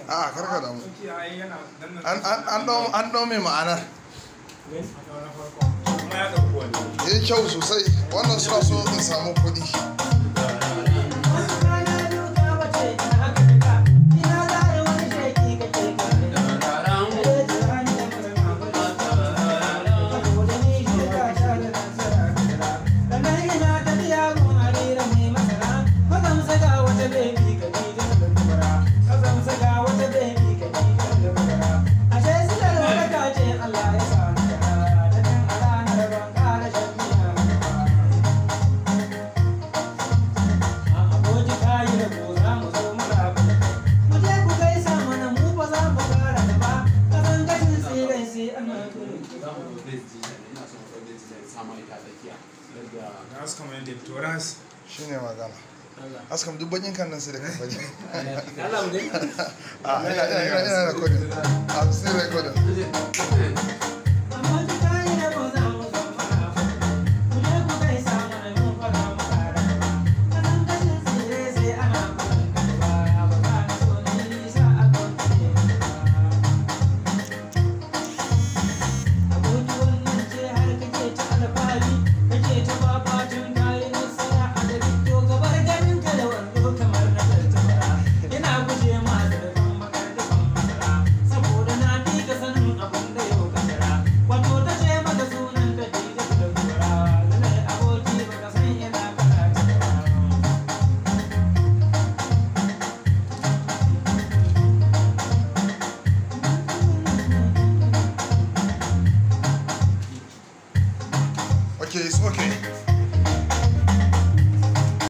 a karka da mu an ɗau mai ma'anar ya yi kyau sosai wannan suna so in samu kuɗi. Shi ne magana askam duk bakin kan nan sai da kafari ina da kodin a sai da kodin